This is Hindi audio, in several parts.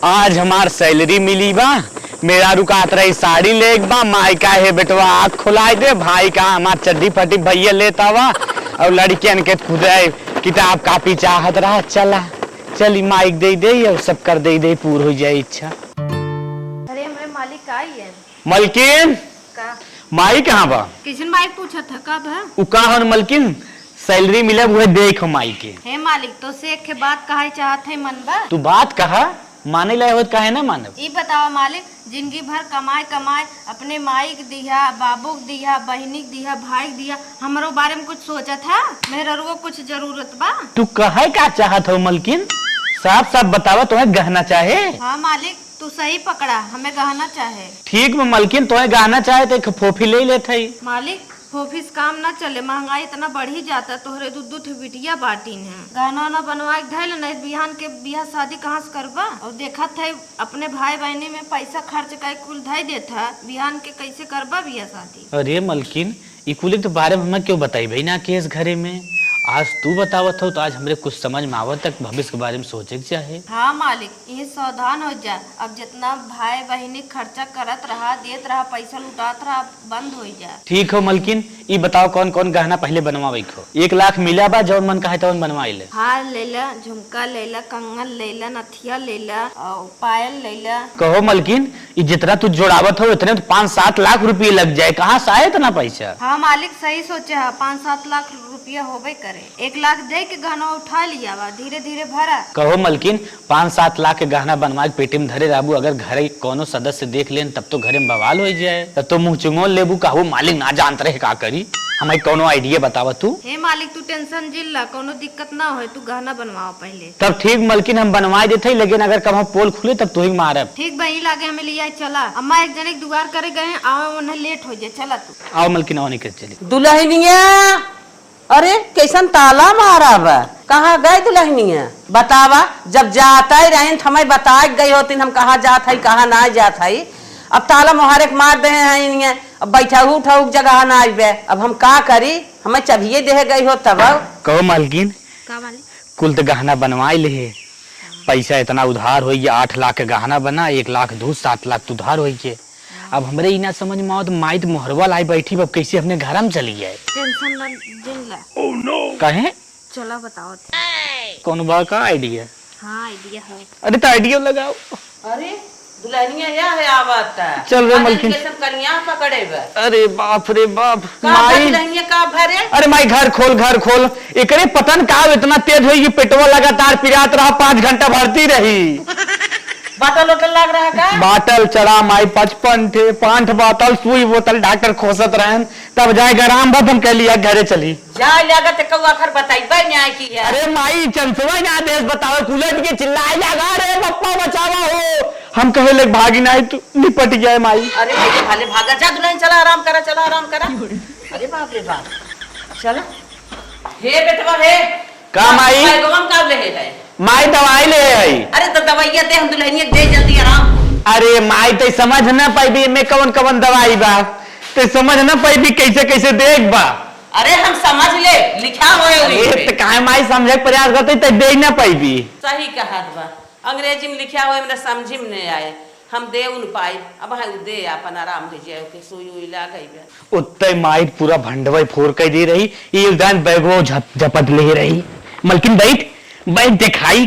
आज हमार सैलरी मिली बा। मेरा रुकात रही साड़ी ले बा। माई का है बेटवा आँख खुलाई दे। भाई का हमार चड्डी फटी भैया लेता हुआ और लड़कियन के खुद किताब कापी चाहत रहा। चला चली माइक दे दे और सब कर दे पूर हो जाए इच्छा। अरे हमारे मालिक आई है। मलकिन का माई कहाँ बा? किशन मालिक पूछा था कब है? उ कहा मलकिन सैलरी मिले वो देख माई के। हे मालिक तो से के बात कहे चाहत है मन बा। तू बात कहा माने लायक कहे ना मानव। ई बतावा मालिक जिंदगी भर कमाए कमाए अपने माई के दिया, बाबू के दिया, बहनी के दिया, भाई के दिया, हमारो बारे में कुछ सोचा था? मेरे को कुछ जरूरत बा। तू कहे का चाहत हो मलकिन? साफ साफ बतावा तुम्हें गहना चाहे? हाँ मालिक तू सही पकड़ा, हमें गहना चाहे। ठीक में मलकिन तुम्हें गहना चाहे तो एक फोफी ले लेते ही। मालिक ऑफिस काम ना चले, महंगाई इतना बढ़ ही जाता। तोहरे दू बिटिया बाटीन है, गहना ना बनवा धैल नहीं बिहान के बियाह शादी कहाँ से करबा। और देखा थे अपने भाई बहनी में पैसा खर्च कर कुल धई देता, बिहान के कैसे करबा बियाह शादी। अरे मलकिन ई कुल के बारे में हमें क्यों बताई भाई ना केस घरे में? आज तू बतावत हो तो आज हमरे कुछ समझ में आवत तक भविष्य के बारे में सोचे के चाहे। हाँ मालिक ये सावधान हो जा। अब जितना भाई बहनी खर्चा करत रहा, देत रहा, पैसा लुटात रहा, बंद हो जा। ठीक हो मलकिन ई बताओ कौन कौन गहना पहले बनवावे को? 1 लाख मिला बा जौन मन कहे तौन बनवाई ले। हार लेला, झुमका लेला, कंगन लेला, नथिया लेला और पायल लेला। कहो मलकिन ई जितना तू जोड़ावत हो इतने तो 5-7 लाख रुपये लग जाए, कहाँ से आए इतना पैसा? हाँ मालिक सही सोचे है, 5-7 लाख रुपया होबे करे। 1 लाख दे के गहना उठा लिया बा, धीरे धीरे भरा। कहो मलकिन 5-7 लाख के गहना बनवा के पेटी में धरे राबू, अगर घरे कोनो सदस्य देख लेन तब तो घरे में बवाल हो जाए। तब तो मुँह चुंगोल लेबू कहू मालिक ना जानत रहे का करी। हमें कोनो आइडिया बतावा तू। हे मालिक तू टेंशन जिल्ला, कोनो दिक्कत ना हो, तू गहना बनवाओ पहले। तब ठीक मलकिन हम बनवा देते, लेकिन अगर कभी पोल खुले तब तू ही मारब। ठीक भाई लागे हमें लिया चला। अम्मा एक जने दुआर करे गए, आओ उन्हें लेट हो जाए, चला तू। आओ मलकिन आओ निकल चली। दुल्हनिया अरे कैसन ताला मारा बा, कहाँ गए दुल्हनिया? बतावा जब जाता ही रहे हमें बता गई होती हम कहाँ जात है कहाँ ना जात है। अब ताला मुहारे मार दे हैं, अब बैठा उठा जगह ना आबे, अब हम का करी? हमें चबिये दे गई हो तब। कहो मलकिन का मालिक कुल तो गहना बनवाई ले, पैसा इतना उधार हो गया। 8 लाख के गहना बना, 1 लाख दूध 7 लाख उधार हो गए। अब हमरे इना समझ में आओ तो माई तो मोहरवा लाई बैठी, अब कैसे अपने घर में चली जाए? टेंशन ना जिल्ला। ओह नो कहे चला बताओ कौन बा का आइडिया? हाँ आइडिया है। अरे तो आइडिया लगाओ। अरे दुल्हनिया या है आवत चल रे मलकिन कनिया पकड़े बा। अरे बाप रे बाप माई दुल्हनिया का भरे। अरे माई घर खोल एकरे पतन का इतना तेज हुई कि पेटवा लगातार पिरात रहा, 5 घंटा भरती रही। बाटल होटल लग रहा का? बाटल चढ़ा माई 55 थे, 5 बाटल सुई बोतल डॉक्टर खोसत रहन, तब जाए गराम बदन कह लिया घरे चली जाए लागत कौआ खर बताई बे न्याय की है। अरे माई चंसवा ना देश बताओ कुलट के चिल्लाए लगा रे पप्पा बचावा हो। हम कहे ले भागी ना तू निपट गया माई। अरे भाले भागा जा दुल्हन, चला आराम करा, चला आराम करा। अरे बाप रे बाप, चला हे बेटवा हे का माई गम का ले है माई दवाई ले आई। अरे तो दवाइया दे हम दुल्हनिया दे जल्दी आराम। अरे माई ते समझ ना पाई में कौन कौन दवाई बा, ते समझ ना पाई कैसे कैसे देख बा। अरे हम समझ ले लिखा हुए तो काहे माई समझे प्रयास करते ते दे ना पाई। सही कहत बा, अंग्रेजी में लिखा हुआ हमरा समझ में नहीं आए, हम दे उन पाई। अब है दे अपन आराम हो जाए के सुई उई ला गई बे। उत्ते माई पूरा भंडवा फोड़ के दे रही, ये दान बैगो झपट ले रही। मलकिन बैठ दिखाई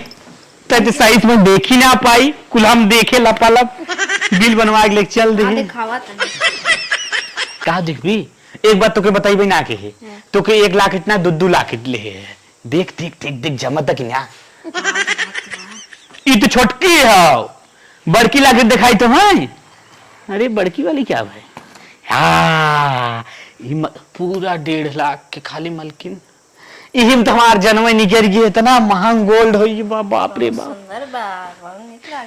तो सही में देखी ना पाई, कुल हम देखे लपालप बिल बनवा के लेके चल दे। दिखावा का दिखबी एक बात तो के बताई भाई ना के है तो के 1 लाख इतना 2 लाख ले है। देख देख देख देख जमत कि ना ई तो छोटकी है, बड़की लाके दिखाई तो है। अरे बड़की वाली क्या भाई? हाँ पूरा 1.5 लाख के खाली मलकिन इहिम तुम्हार जन्म निकल गई, इतना महंग गोल्ड हो बाप रे बाप।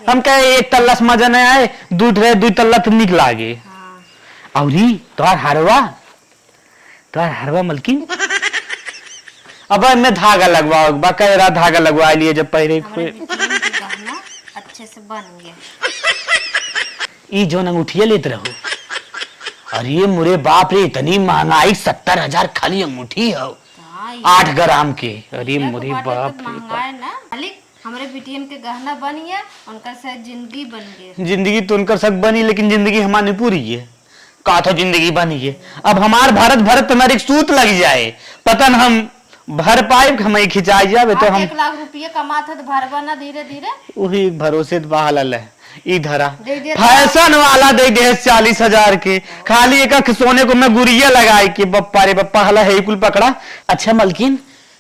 हम कहे 1 तल्ला से मजा नहीं आए, 2 तल्ला तो निक लागे। और तोहार हरवा मलकिन अब मैं धागा लगवाओ बकायदा धागा लगवा लिए जब पहले अच्छे से बन गया। ई जो अंगूठिया लेते रहो। अरे मुरे बाप रे इतनी महंगाई 70,000 खाली अंगूठी हो 8 ग्राम के। अरे मुरे बाप रे मालिक हमारे बिटियन के गहना बनिए, उनका शायद जिंदगी बन गए। जिंदगी तो उनकर सब बनी, लेकिन जिंदगी हमारी पूरी है। का तो जिंदगी बनी है, अब हमार भारत भरत तुम्हारे एक सूत लग जाए, पता न हम भर पाए, हमें खिंचाई जावे तो हम 1 लाख रुपये कमाते तो भरवा ना धीरे धीरे। वही भरोसे बहाल है इधर दे दिया फैशन वाला दे दे 40,000 के, खाली एक सोने को मैं गुड़िया लगाए कि बप्पा रे बप्पा हला है कुल पकड़ा। अच्छा मलकिन,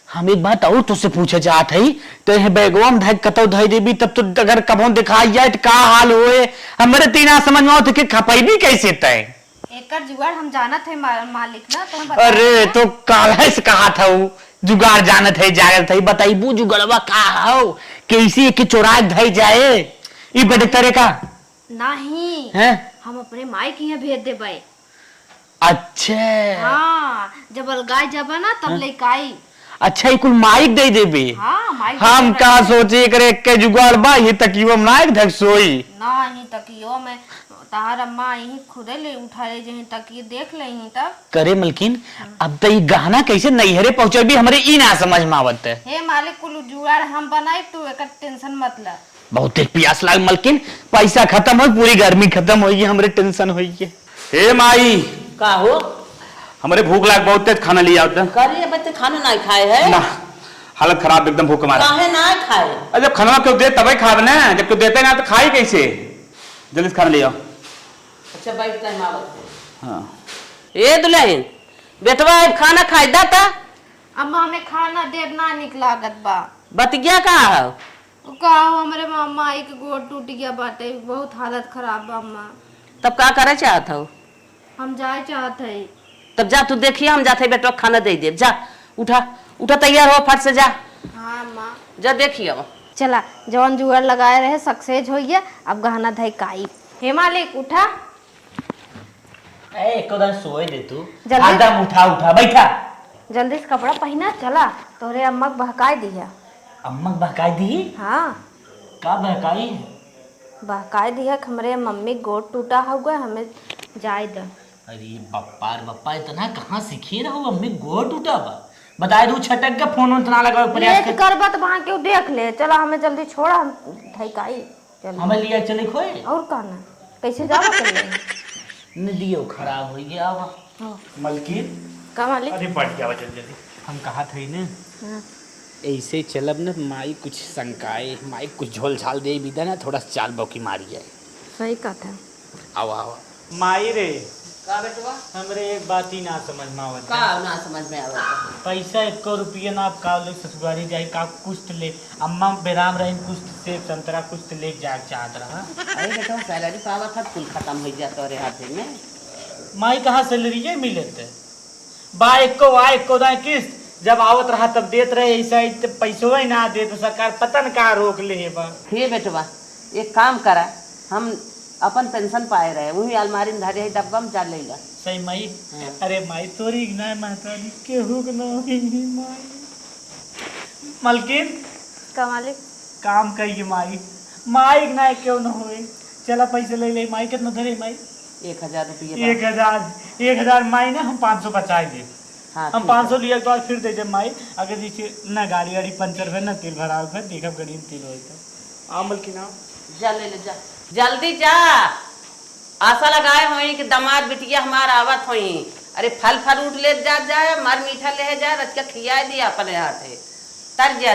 हम एक बात और तुझसे पूछे चाहत है, तो यह बैगवा में धक कतौ धई देबी तब तो अगर कबो दिखाई जाए तो का हाल होए, हमरे तीना समझ में आवत कि खपैबी कैसे तय। एकर जुगाड़ हम जानत है मालिक ना, तो हम अरे तो काहे से कहा था वो जुगाड़ जानत है जागत है, बताइबू जुगड़वा का हो, कैसे के चोराक धई जाए ई बड़े तरह का नहीं है। हम अपने माई के यहाँ भेज देबे। अच्छा हाँ, जब अलगाई जब ना तब लेके आई। अच्छा, कुल माइक दे देबे। हाँ, माइक हम का सोचे करे के जुगाड़ बा ये तकियो में नाइक धक सोई नहीं, तकियो में तार अम्मा यही खुदे ले उठा ले जही तकिए देख लेही तब करे मलकिन। अब तो ये गहना कैसे नैहरे पहुंचे भी हमरे ई ना समझ में आवत है। हे मालिक, कुल जुगाड़ हम बनाई, तू एक टेंशन मत ले। बहुत प्यास लाग मलकिन, पैसा खत्म हो, पूरी गर्मी खत्म होगी, हमरे टेंशन होई है। हे माई, का हो हमारे भूख लाग बहुत तेज, खाना लिया होता करिए बच्चे खाना नहीं खाए है ना, हालत खराब एकदम भूख मारा। काहे ना खाए? अरे जब खाना क्यों दे तभी खावे ना, जब क्यों देते ना तो खाई कैसे। जल्दी से खाना लिया। अच्छा बैठता है मावत। हाँ ए दुल्हन बेटवा अब खाना खाए दाता अम्मा हमें खाना देर ना निक लागत बा। बतिया कहाँ है? का हो हमरे मामा एक गोड़ टूट गया बाटे, बहुत हालत खराब बा अम्मा। तब का करे चाहत हो? हम जाए चाहत है। तब जा तू देखिए, हम जाते बेटवा खाना दे दे। जा उठा उठा, तैयार हो, फट से जा। हाँ अम्मा, जा देखिए चला जवन जुगाड़ लगाए रहे सक्सेस हो गया, अब गहना धई काई। हे मालिक उठा, सोए दे तू, जल्दी। आदम उठा उठा बैठा। जल्दी से कपड़ा पहना, चला तोरे अम्मा बहकाई दिया। अम्मा बहकाई दी? हाँ का बहकाई? बहकाई दिया, हमरे मम्मी गोड़ टूटा हुआ, हमें जाए दो। अरे बप्पा रे बप्पा, इतना कहाँ सीखे रहो, अम्मी गोड़ टूटा बा, बताए दू छटक के फोन उतना लगा प्रयास लेट करबा तो वहां क्यों देख ले, चला हमें जल्दी छोड़ा, हम धइकाई चल। हमें लिया चले खोए और कहना कैसे जावा कर ले नदियों खराब हो गया बा। मलकिन का मालिक? अरे बढ़ गया जल्दी जल्दी, हम कहा थे ना हाँ। ऐसे चलब न, माई कुछ शंकाए, माई कुछ झोल झाल दे भी ना, थोड़ा चाल बौकी मारी जाए। सही कहा। आओ आओ माई रे, का बेटवा? हमरे एक बात ही ना समझ में आवत का ना समझ में आवत? पैसा 1 रुपया ना, आप का लोग ससुरारी जाए का कुछ ले, अम्मा बेराम रही कुछ सेब संतरा कुछ ले जाए चाहत रहा। अरे बेटवा सैलरी पावा था, कुल खत्म हो गया तोरे हाथे में। माई कहाँ सैलरी मिलते बा, एको दाए किस्त जब आवत रहा तब देत रहे, ऐसा पैसो ही ना दे तो सरकार पता न का रोक ले है बा। हे बेटवा एक काम करा, हम अपन पेंशन पाए रहे, वही अलमारी में धरे है डब्बा में डाल लेला। सही माई। हाँ। अरे माई तोरी ना महतारी केहू के ना होई माई। मलकिन का मालिक? काम करिए माई, माई ना क्यों ना होए, चला पैसे ले ले माई। कितना धरे माई? 1000 रुपये। 1000 माई ना, हम 500 बचाए दे। हाँ, हम ठीक 500 लिया के बाद फिर दे दे माई, अगर जैसे ना गाड़ी पंचर है ना तेल भरा फिर देखब गाड़ी में तेल होता। आ मलकिन आओ, जा ले ले जा, जल्दी जा। आशा लगाए हुई कि दामाद बिटिया हमार आवत हुई। अरे फल फ्रूट ले जा, मार मीठा ले जा, रच के खिया दिया अपने हाथे, तर जा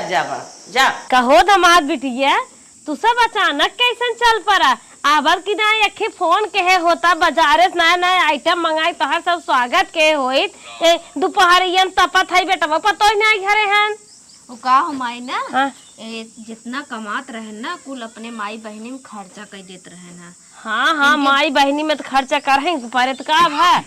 जा। कहो दमाद बिटिया, तू सब अचानक कैसन चल पड़ा? आबर की ना यखे फोन कहे होता, बाजारे से नया नया आइटम मंगाई, तोहर सब स्वागत के होइत। दोपहरियन तपत है बेटा, पतो ही नहीं घरे हन। वो का हो माई ना, हाँ। जितना कमात रहे ना कुल अपने माई बहनी में खर्चा कर देते रहे ना। हाँ माई बहनी में तो खर्चा कर है, पर तो का है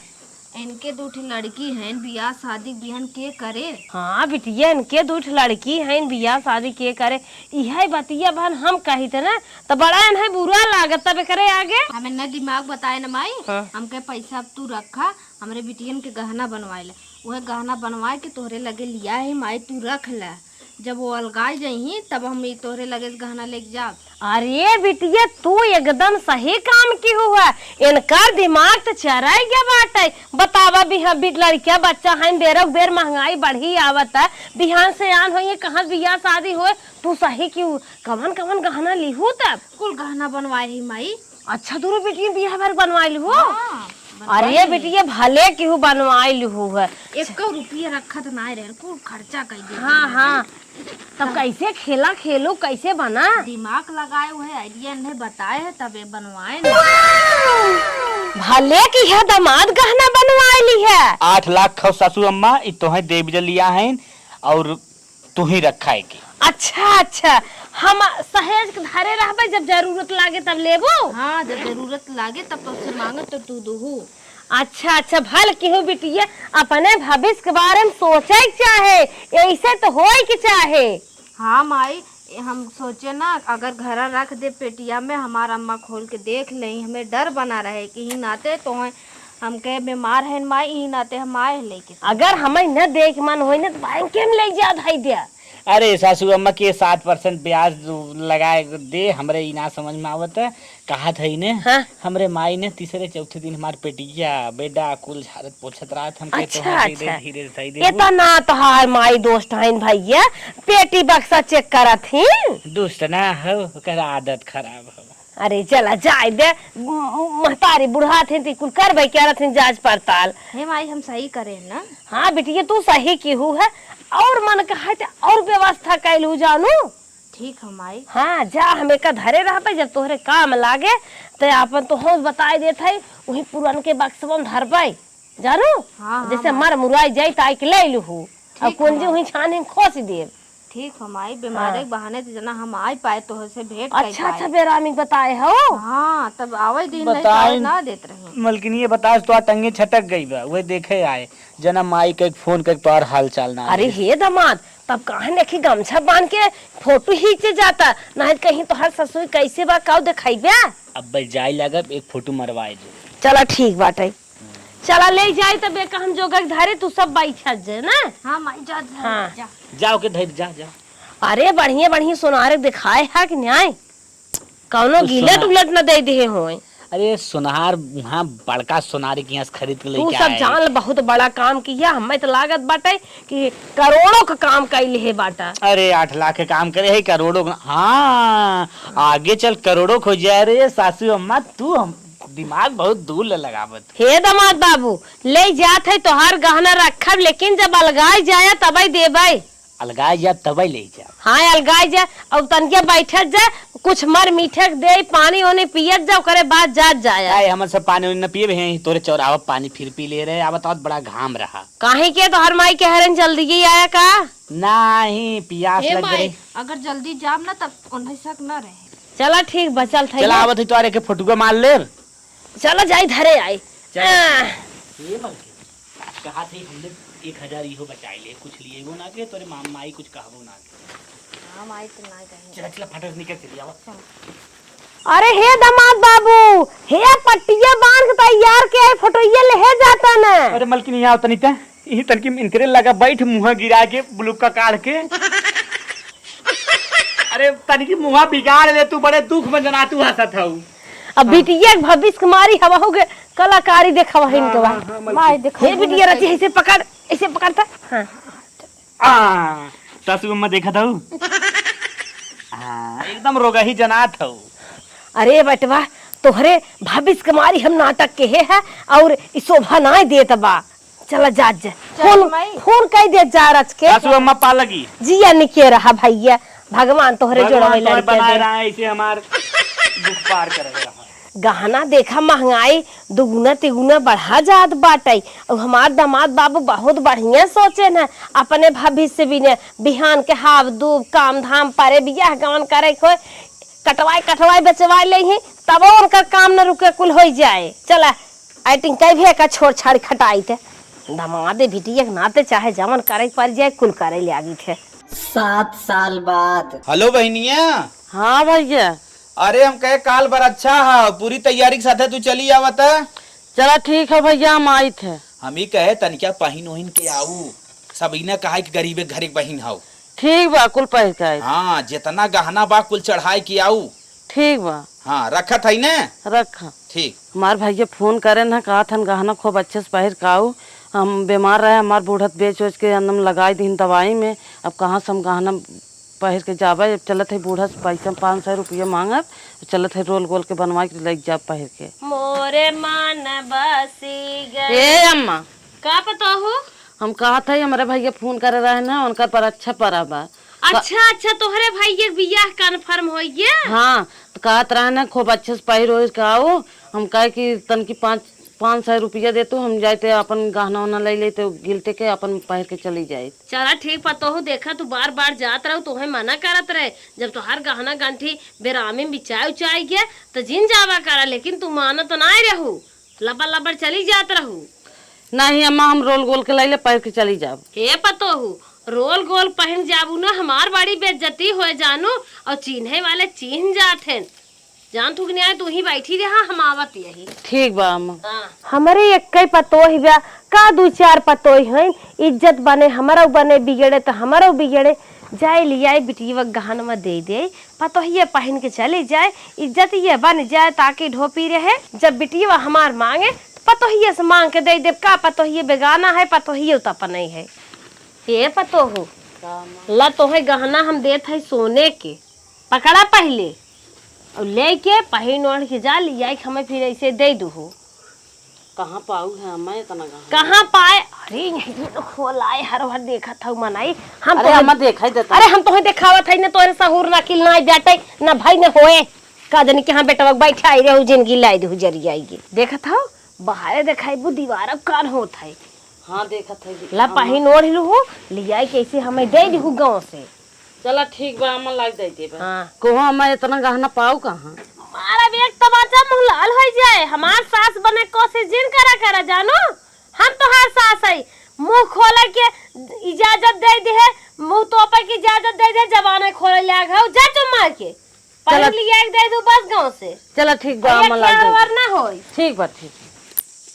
इनके 2 लड़की हैं, बियाह शादी बिहन के करे। हाँ बिटिया, इनके 2 लड़की हैं, बियाह शादी के करे, यह बतिया बहन हम कही थे ना, तो बड़ा इन्हें बुरा लागत तब करे आगे। हमें न दिमाग बताए ना माई। हाँ। हमके पैसा अब तू रखा, हमरे बिटियन के गहना बनवाए ला, वह गहना बनवाए के तोहरे लगे लिया है माई, तू रख ला। जब वो अलगाई जही तब हम ई तोहरे लगे गहना लेके जा। अरे बिटिया तू एकदम सही काम की हुआ, इनका दिमाग तो चराई गया बाटे। बतावा भी हम भी लड़किया बच्चा है, बेरोक बेर महंगाई बढ़ी आवत है, बिहान से आन हो कहाँ बियाह शादी हो, तू सही क्यों कवन कवन गहना लिहू तब। कुल गहना बनवाए ही माई। अच्छा दूर बिटिया बियाह भर बनवाइल हो। अरे बिटिया भले केहू बनवाइल हो है। 1 रुपया रखत ना रहे, कुल खर्चा कर दे। हाँ हाँ, तब कैसे खेला खेलो कैसे बना। दिमाग लगाए हुए आइडिया इन्हें बताए है तब ये बनवाए ना। भले की है दामाद गहना बनवाइली है। 8 लाख खो सासू अम्मा इ तोहे देव लिया है और तू ही रखा है की। अच्छा हम सहेज के धरे रहबे, जब जरूरत लागे तब लेबो। हाँ जब जरूरत लागे तब तो उससे मांगे तो तू दूहू। अच्छा भल केहू बिटिया अपने भविष्य के बारे में सोचे के चाहे, ऐसे तो होए के चाहे। हाँ माई हम सोचे ना अगर घर रख दे पेटिया में, हमारा अम्मा खोल के देख ले, हमें डर बना रहे कि ही नाते तो हम के बीमार है माई, ही नाते हम आए लेके। अगर हमें न देख मन होई न तो बैंक में ले जा धाई दिया। अरे सासू अम्मा के 7% ब्याज लगाए दे, हमरे ई ना समझ में आवत है। कहा था ने हाँ? हमरे माई ने तीसरे चौथे दिन हमारे पेटिया बेडा कुल झाड़त पोछत रात हम कहते अच्छा हैं धीरे सही दे। इतना तो हार माई दोस्त हैं भैया, पेटी बक्सा चेक करत ही। दोस्त ना हो कर आदत खराब हो। अरे चला जाए दे, महतारी बुढ़ा थे ती कुल करबे क्या रथिन जांच पड़ताल। हे माई हम सही करे ना। हाँ बिटिया तू सही की हु है, और मन कहा और व्यवस्था कैलू जानू। ठीक है माई। हाँ जा हमें का धरे रह, जब तोहरे काम लागे तो अपन तो हो बताई देत है, वही पुरान के बक्सवा में धर पाई जानू। हाँ, जैसे मर मुराई जाई ताई के ले लू, अब कुंजी वही छाने खोस देव। ठीक है माई, बीमारी के बहाने से जना हम आ पाए तो से भेंट अच्छा बेरामी बताए हो। हाँ तब आवे दिन बताए ना देत रही। मलकिन ये बता तो टंगे छटक गई बा, वही देखे आए जना माई के फोन कर तो हाल चाल ना। अरे हे दामाद तब कहा देखी गमछा बांध के फोटो खींचे जाता, नहीं कहीं तो हर ससुर कैसे बा काउ दिखाई बा। अब जाए लगब एक फोटो मरवाए दे। चला ठीक बाटे, चला ले जाए तब एक हम जोगा धारे तू सब बैठा जे ना। हाँ माई जा हाँ। जा। जाओ के धैर्य जा जा। अरे बढ़िया सोनारे दिखाए है कि न्याय कौनो तो गिलट उलट न दे दे हो। अरे सोनार वहाँ बड़का सोनारी के यहाँ से खरीद के तू लेके सब आए। जान बहुत बड़ा काम किया, हमें तो लागत बाटे कि करोड़ों का काम कैले है बाटा। अरे 8 लाख के काम करे है करोड़ों का। हाँ आगे चल करोड़ों खो जाए रे सासू अम्मा, तू हम दिमाग बहुत दूर लगावत। हे दामाद बाबू ले जात है तोहार गहना रखब, लेकिन जब अलगाई जाया तबई देबई। अलगाए जा तबई ले जा। हाँ अलगाई जा और तनके बैठत जा, कुछ मर मीठक दे, पानी ओने पियत जा, करे बाद जात जाया। आए हम सब पानी न पिए हैं, तोरे चौराहा पानी फिर पी ले रहे। अब तो बड़ा घाम रहा। काहे के तोहर माई के हरन जल्दी ही आया का। नहीं पियास हे लग माई गई। अगर जल्दी जाम ना तब उन्हें शक न रहे। चला ठीक बचल था। चला आवत है तोरे के फोटो मार ले। चला जाई धरे आई। ये कहा थे हमने 1000 इहो बचाई ले, कुछ लिए वो ना के तोरे माई कुछ कहबो ना के। हाँ माई तो ना कहीं। चला चला फटक निकल चली आवा। अरे हे दामाद बाबू, हे पट्टिया बांध के तैयार के फोटो ये ले जाता ना। अरे मलकिन यहाँ तनी ता ई तनकी इनकरे लगा बैठ मुंह गिरा के ब्लूक का काढ़ के। अरे तनकी मुंह बिगाड़ ले, तू बड़े दुख में जना तू हंसत हऊ। अब बिटिया के भविष्य कुमारी हवा हो गए, कलाकारी देखवा है इनके बाद। माई देखो हे बिटिया रची ऐसे पकड़, ऐसे पकड़ता। हाँ सासू अम्मा देखा था। हाँ एकदम रोगा ही जनात हऊ। अरे बटवा तोहरे भविष्य कुमारी हम नाटक के है और शोभा ना देत बा। चला जा जा फोन फोन कह दे जा रच के। सासू अम्मा पा लगी जिया निके रहा भैया, भगवान तोहरे जोड़वे लड़के बनाए रहा है, इसे हमार दुख पार कर रहा। गहना देखा महंगाई दुगुना तिगुना बढ़ा जात बाटे, और हमार दामाद बाबू बहुत बढ़िया सोचे न अपने भविष्य भी ने बिहान के हाव दूब काम धाम परे बियाह गवन करे को कटवाई बचवाई ले ही तब उनका काम न रुके कुल हो जाए। चला आइटिंग कई भी का छोड़ छाड़ खटाई थे दामादे बिटिया के नाते चाहे जमन करे पर जाए कुल करे ले आगी थे। 7 साल बाद। हेलो बहनिया। हाँ भैया। अरे हम कहे काल बर अच्छा है, पूरी तैयारी के साथ तू चली आवत। चला ठीक है भैया, हम आई थे। हम ही कहे तनिका पहिन ओहिन के आऊ, सबीना कहा कि गरीबे घर एक बहन हाउ। ठीक बा कुल पहन के आई। हाँ जितना गहना बा कुल चढ़ाई की आऊ। ठीक बा। हाँ रखत है ने। रखा। ठीक। हमार भैया फोन करे ना कहा था गहना खूब अच्छे से पहिर के आऊ। हम बीमार रहे हमार बूढ़त बेच वेच के अंदम लगाई दी दवाई में। अब कहाँ से हम गहना पहिर के जाबे। अब चलत है बूढ़ा से पैसा 500 रुपया मांगब। चलत है रोल गोल के बनवा के लग जाब पहिर के। मोरे मन बसी गए। ए अम्मा का पता हो? हम कहा था हमारे भैया फोन करे रहे ना उनका पर अच्छा पड़ा बा। अच्छा अच्छा तोहरे भाई के बियाह कन्फर्म हो गया। हाँ तो कहत रहे ना खूब अच्छे से पहिर ओढ़ के आओ। हम कहे कि तन की 500 रुपया दे तो हम जाते अपन गहना उना ले लेते गिलते के अपन पहिर के चली जाए। चला ठीक पता हो देखा तू बार बार जात रहो तोहे मना करत रहे। जब तोहार गहना गंठी बेरामी में बिचाई उचाई गया तो जिन जावा करा लेकिन तू माना तो ना रहू लबर लबर चली जात रहू। नहीं अम्मा हम रोल गोल के ले पहिर के चली जाब। हे पतो हो रोल गोल पहन जाबू ना हमार बड़ी बेइज्जती हो जानू और चिन्हे वाले चिन्ह जात हैं। जान तू नहीं आए तू ही बैठी रहा हम आवत यही। ठीक बा अम्मा। हमारे एक पतो ही बा का 2-4 पतो हैं इज्जत बने हमारा बने बिगड़े तो हमारा बिगड़े जाए लिया बिटिया गहन में दे दे पतो ही पहन के चले जाए इज्जत ये बन जाए ताकि ढोपी रहे। जब बिटिया हमार मांगे पतो ही से मांग के दे दे का पतो ही बेगाना है पतो ही उतपा नहीं है। ये पतो हो ला तो है गहना हम देत है सोने के पकड़ा पहले और लेके पहन ओढ़ के जा लिया हमें फिर ऐसे दे दू। कहाँ पाऊ है अम्मा इतना गहना? कहाँ पाए? अरे यही तो खोलाए हर बार देखा था मनाई हम अरे अम्मा देखा देता। अरे हम तो दिखावा था ना तोरे सहूर ना किल ना बेटे ना भाई ना होए का जाने कि हां बेटा बैठा आई रहू जिंदगी लाई दे जरी आएगी देखा था बाहर दिखाई बु दीवार कान होत है। हाँ देखा था ला पहन ओढ़ लू हो लिया कैसे हमें दे दू गांव से। चला ठीक बा अम्मा लाग दे दे। हां कोहा अम्मा इतना गहना पाऊ कहाँ? हमारा भी एक तमाचा मुंह लाल हो जाए हमार सास बने कोशिश जिन करा जानो हम तो हर सास है मुंह खोले के इजाजत दे दे मुंह तोपे की इजाजत दे दे जबान खोले लाग हो जा तुम मार के पहले लिया एक दे दू बस गांव से। चला ठीक बा अम्मा लाग दे। वरना होई ठीक बा ठीक।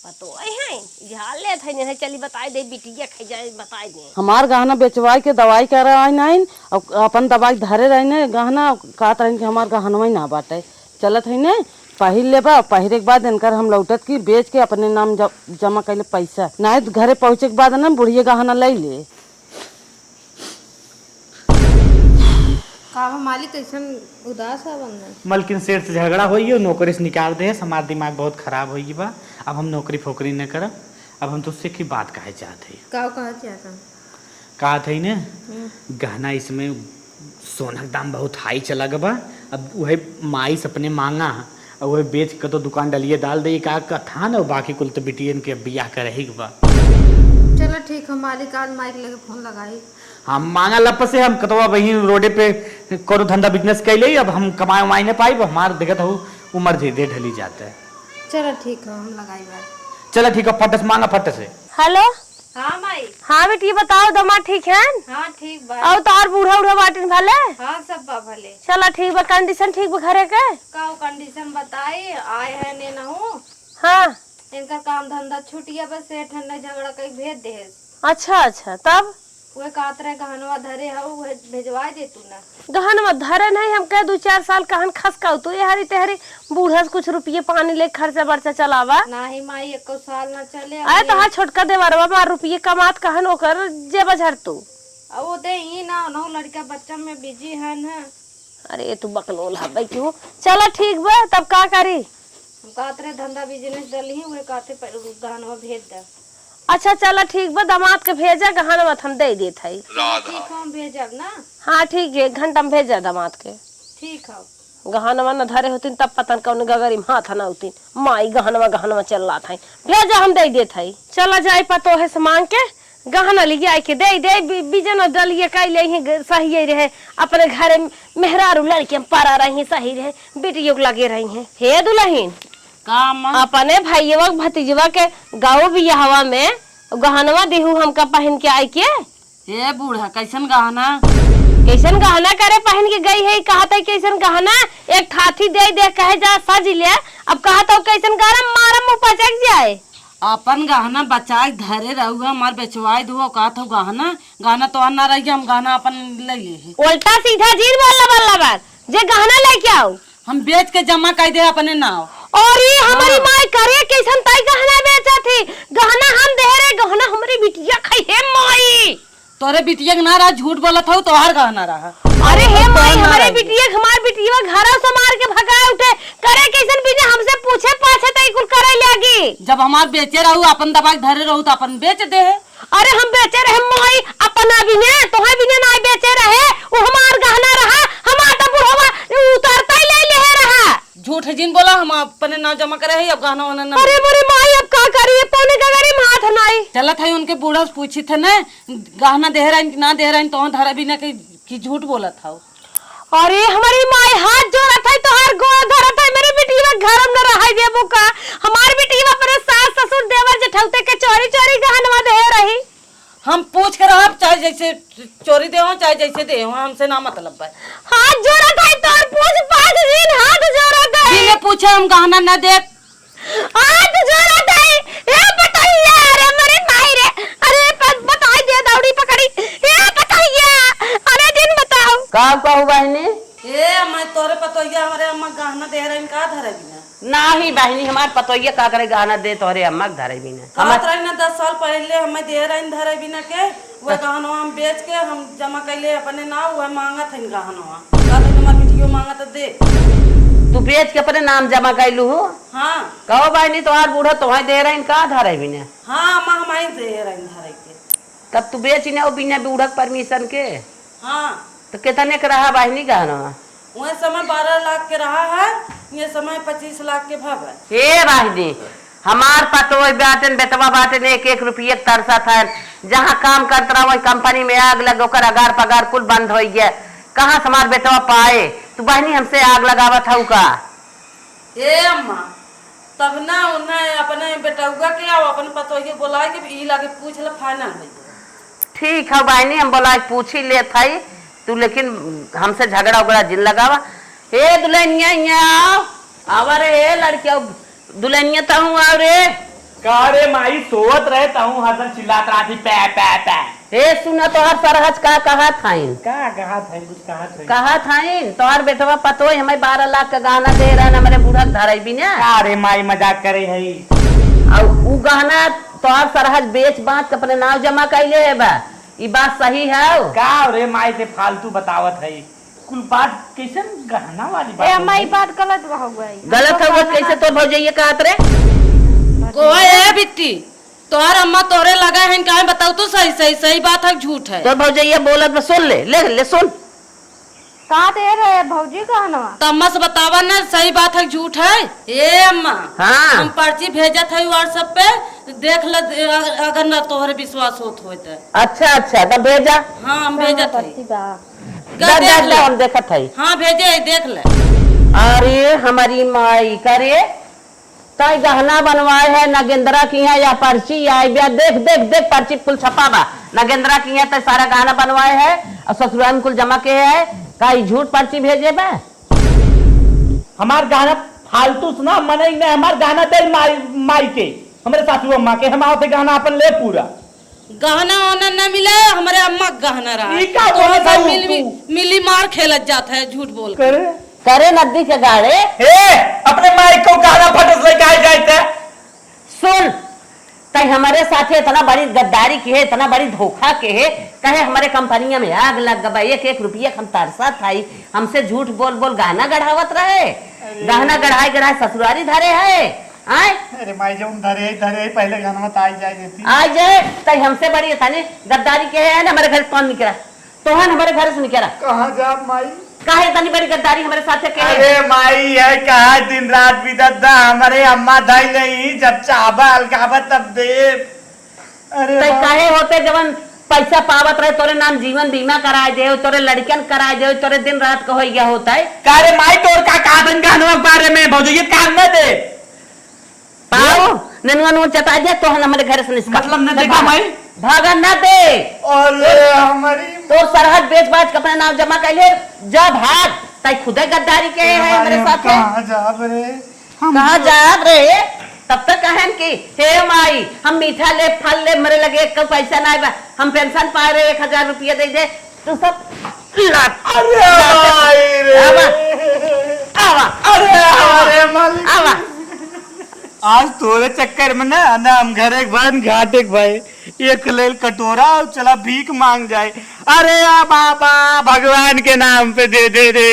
पतो है झाले थे नहीं चली बताई दे बिटिया खा जाए बताई दे। हमार गहना बेचवाई के दवाई कर रहा नहीं और अपन दवाई धरे रहे गहना कहत रहे कि हमार गहनवा ना बाटे चलत है ने पहिर लेबा पहिरे के बाद इनकर हम लौटत की बेच के अपने नाम जमा कैले पैसा ना घरे पहुँचे के बाद ना बुढ़िया गहना ले ले। का मालिक कैसन उदास है बनना मलकिन सेठ से झगड़ा होई नौकरी से निकाल दे हमार दिमाग बहुत खराब होई बा। अब हम नौकरी फोकरी न करब। अब हम तुझसे की बात कहे चाहते का कहा चाहता कहा थे ने गहना इसमें सोना का दाम बहुत हाई चला गबा। अब वह माई से अपने मांगा और वह बेच के तो दुकान डलिए डाल दे का था ना बाकी कुल तो बिटियन के बियाह करे ही बा। चलो ठीक है मालिक आज माइक लगे फोन लगाई हम मांगा लप से हम कतवा वही रोडे पे कोनो धंधा बिजनेस कैले अब हम कमाए उमाए न पाई हमार देखत हो उम्र धीरे ढली जाता है। चलो ठीक है हम लगाई बात। चलो ठीक है फट से मांगा फट से। हेलो हाँ माई हाँ बेटी बताओ दमाद ठीक है हाँ ठीक बा और तार बूढ़ा उढ़ा बाटिन भले हाँ सब बा भले चला ठीक बा कंडीशन ठीक बा घरे के का कंडीशन बताई आए है ने ना हो हाँ इनका काम धंधा छुटिया बस सेठ ने झगड़ा कई भेज दे अच्छा अच्छा तब वे कहत रहे गहनवा धरे है वो भेजवा दे तू ना गहन में धरे नहीं हम कह 2-4 साल कहन खसकाऊ तो ये हरी तेहरी बूढ़ा से कुछ रुपये पानी ले खर्चा बर्चा चलावा ना ही माई 1 साल ना चले अरे तो हाँ छोटका देवरवा मार रुपये कमात कहन ओकर जेब झर तू अब वो दे ही ना नौ लड़का बच्चा में बिजी है ना। अरे तू बकलोल है भाई क्यों चला ठीक बा तब का करी हम कहत रहे धंधा बिजनेस डली ही वे कहते गहनवा भेज दे। अच्छा चला ठीक बा दामाद के भेजा गहन मत हम दे देत है ठीक हम भेजब ना। हाँ ठीक है 1 घंटा में भेजा दामाद के ठीक है गहनवा न धरे होतीन तब पता कौन गगरी हाथ न होतीन माई गहनवा चल रहा था भेजा हम दे देत है। चला जाए पतो है से मांग के गहना लिया के दे दे बीजन डलिए कैले सही रहे अपने घरे मेहरारू लड़के पारा रही सही रहे बेटियों लगे रही है। हे दुल्हन अपने भाईवा भतीजवा के गाँव बियाहवा में गहनवा देहू हमका पहन के आई के ए बूढ़ा कैसन गहना करे पहन के गई है कहा था कैसन गहना एक ठाठी दे कहे जा सज ले अब कहा था कैसन गहना मारा मुँह पचक जाए अपन गहना बचा के धरे रहुआ हमार बेचवाई दो का था गहना तो ना रही हम गहना अपन ले लिए उल्टा सीधा जीर वाला बात जे गहना लेके आओ हम बेच के जमा कर दे अपने नाव। और ये हमारी माई करे कैसन ताई गहना बेचा थी गहना हम दे रहे गहना हमारी बिटिया खाई है माई तोरे बिटिया के ना रहा झूठ बोला था तो हर गहना रहा। अरे हे माई हमारे बिटिया घर से मार के भगा उठे करे कैसन बिना हमसे पूछे पाछे तई कुल करे लागी। जब हमार बेचे रहू अपन दबा के धरे रहू तो अपन बेच दे है। अरे हम बेचे रहे माई अपना बिने तोहे बिने ना बेचे रहे वो हमार गहना रहा हमार तो बुढ़वा उतारता ही ले रहा। झूठ जिन बोला हम अपने नाव जमा करे है अब गहना वाना ना। अरे मोरी माई अब का करिए पौने का गरी हाथ नहीं चला था उनके बूढ़ा से पूछी थे ना गहना दे रहा कि ना दे रहा तो धरा बिना की झूठ बोला था। अरे हमारी माई हाथ जोड़ा था तो हर गोड़ धरा था मेरी बिटिया घर में रहा देबो का हमारी बिटिया अपने सास ससुर देवर जेठौते के चोरी चोरी गहनवा दे रही। हम पूछ कर आप चाहे जैसे चोरी दे हो चाहे जैसे दे हो हमसे ना मतलब है। हाथ जोड़ा था तो पूछ 5 दिन हाथ जोड़ा था बिना पूछे हम गहना ना दे हाथ जोड़ा था ये बताइए अरे मेरी माई रे अरे बताई दे दौड़ी पकड़ी ये बताइए अरे दिन बताओ का कहू बहनी ए मैं तोरे पतोइया हमारे अम्मा गहना दे रही का धरे बिना नाही बहनी हमार पतोइया का करे गहना दे तोहरे अम्मा के धरे बिना कहत रही ना 10 साल पहले हमें दे रही धरे बिना के वो गहनवा हम बेच के हम जमा कैले अपने नाव वो मांगा थे गहनवा कहत हमार बिटियो मांगा तो दे तू बेच के अपने नाम जमा कैलू हो। हां कहो बहनी तोहार बूढ़ा तोहे दे रही का धरे बिना। हां अम्मा हमारी दे रही धरे के तब तू बेच न बिना बूढ़ा परमिशन के। हां तो कितने के रहा बहनी गहना वो समय 12 लाख के रहा है ये समय 25 लाख के भाव है। हे बहनी हमार पतोय बाटन बेटवा बाटन 1-1 रुपये तरसा था जहाँ काम करता रहा वही कंपनी में आग लग ओकर अगार पगार कुल बंद हो गया कहाँ से हमार बेटवा पाए तू बहनी हमसे आग लगावा था का। ए अम्मा तब ना उन्हें अपने बेटुआ के आओ अपने पतोही बोला के ई लागे पूछ ले फाइनल हो। ठीक है बहनी हम बोला पूछ ही ले था तू लेकिन हमसे झगड़ा उगड़ा जिन लगावा। हे दुल्हनिया आवा रे हे लड़किया दुल्हनिया तो हूँ आ रे का रे माई सोवत रहता हूँ हसन चिल्लात रही पै पै पै। हे सुना तोहर सरहज का कहा थाइन का कहा था कुछ कहा थाइन तोहर बेटवा पतो हमें 12 लाख का गहना दे रहा हमारे बूढ़ा धरे बिना। का रे माई मजाक करे है और उ गहना तोहर सरहज बेच बांच के अपने नाव जमा कैले है बा ई बात सही है का रे माई से फालतू बतावत है कुल बात कैसे गहना वाली बात ए अम्मा ई बात गलत हो गई। गलत है वो कैसे तो भौजैया कहत रे कोई है बिट्टी तोहर अम्मा तोरे लगा है काहे बताओ तू सही सही सही बात है झूठ है। तो भौजैया बोलत बस सुन ले सुन का दे रहे भौजी गहनवा तो अम्मा से बतावा ना सही बात है झूठ है। ए अम्मा हाँ हम पर्ची भेजा था व्हाट्सएप पे देख ले अगर ना तोहरे विश्वास होत होता। अच्छा तब भेजा। हाँ हम भेजा था हम देखत है। हाँ भेजे देख ले। अरे हमारी माई करे कई गहना बनवाए है नगेंद्रा की है या पर्ची या देख पर्ची कुल छपा बा नगेंद्रा की है तो सारा गहना बनवाए है और ससुराल में कुल जमा के है कई झूठ पर्ची भेजे बा। हमार गाना फालतू सुना मन हमार गाना दे माई के हमारे सासू अम्मा के हम आवते गाना अपन ले पूरा गहना वाना न मिले हमारे अम्मा गहना रहा ई का बोला था मिली मार खेलत जाता है झूठ बोल करे नदी के गाड़े अपने माई को गाना फटस लेके आ जाते सुन तय हमारे साथ इतना बड़ी गद्दारी की है इतना बड़ी धोखा के है कहे हमारे कंपनिया में आग लग गया 1-1 रुपये हम तरसा था हमसे झूठ बोल गहना गढ़ावत रहे गहना गढ़ाए ससुरारी धरे है आए। अरे माई जब धरे पहले गाना मत आ जाए तय हमसे बड़ी था गद्दारी के है ना हमारे घर कौन निकला तोहन हमारे घर से निकला कहाँ जा माई काहे इतनी बड़ी गद्दारी हमारे साथ के है। अरे माई है कहा दिन रात बीतत हमारे अम्मा धाई नहीं जब चावल खावत तब दे। अरे काहे होते जवन पैसा पावत रहे तोरे नाम जीवन बीमा कराए दे तोरे लड़कियन कराए दे तोरे दिन रात का हो गया होता है। कारे माई तोर का कादन गानवा बारे में भौजी काम न दे पाओ ननुआ चटा दे तो हमारे घर से निकल मतलब न देखा माई भागा न दे और हमारी तो सरहद बेच बाज अपना नाम जमा कर ले जा भाग तय खुदे गद्दारी के है हमारे साथ कहाँ जा रे कहाँ जा रे तब तक कहन कि हे माई हम मीठा ले फल ले मरे लगे एक पैसा ना बा हम पेंशन पा रहे 1000 रुपया दे दे तो सब अरे माई रे आवा आवा अरे मालिक आवा आज तोरे चक्कर में ना हम घर एक बन घाट एक भाई एक लेल कटोरा और चला भीख मांग जाए। अरे आ बाबा भगवान के नाम पे दे दे रे।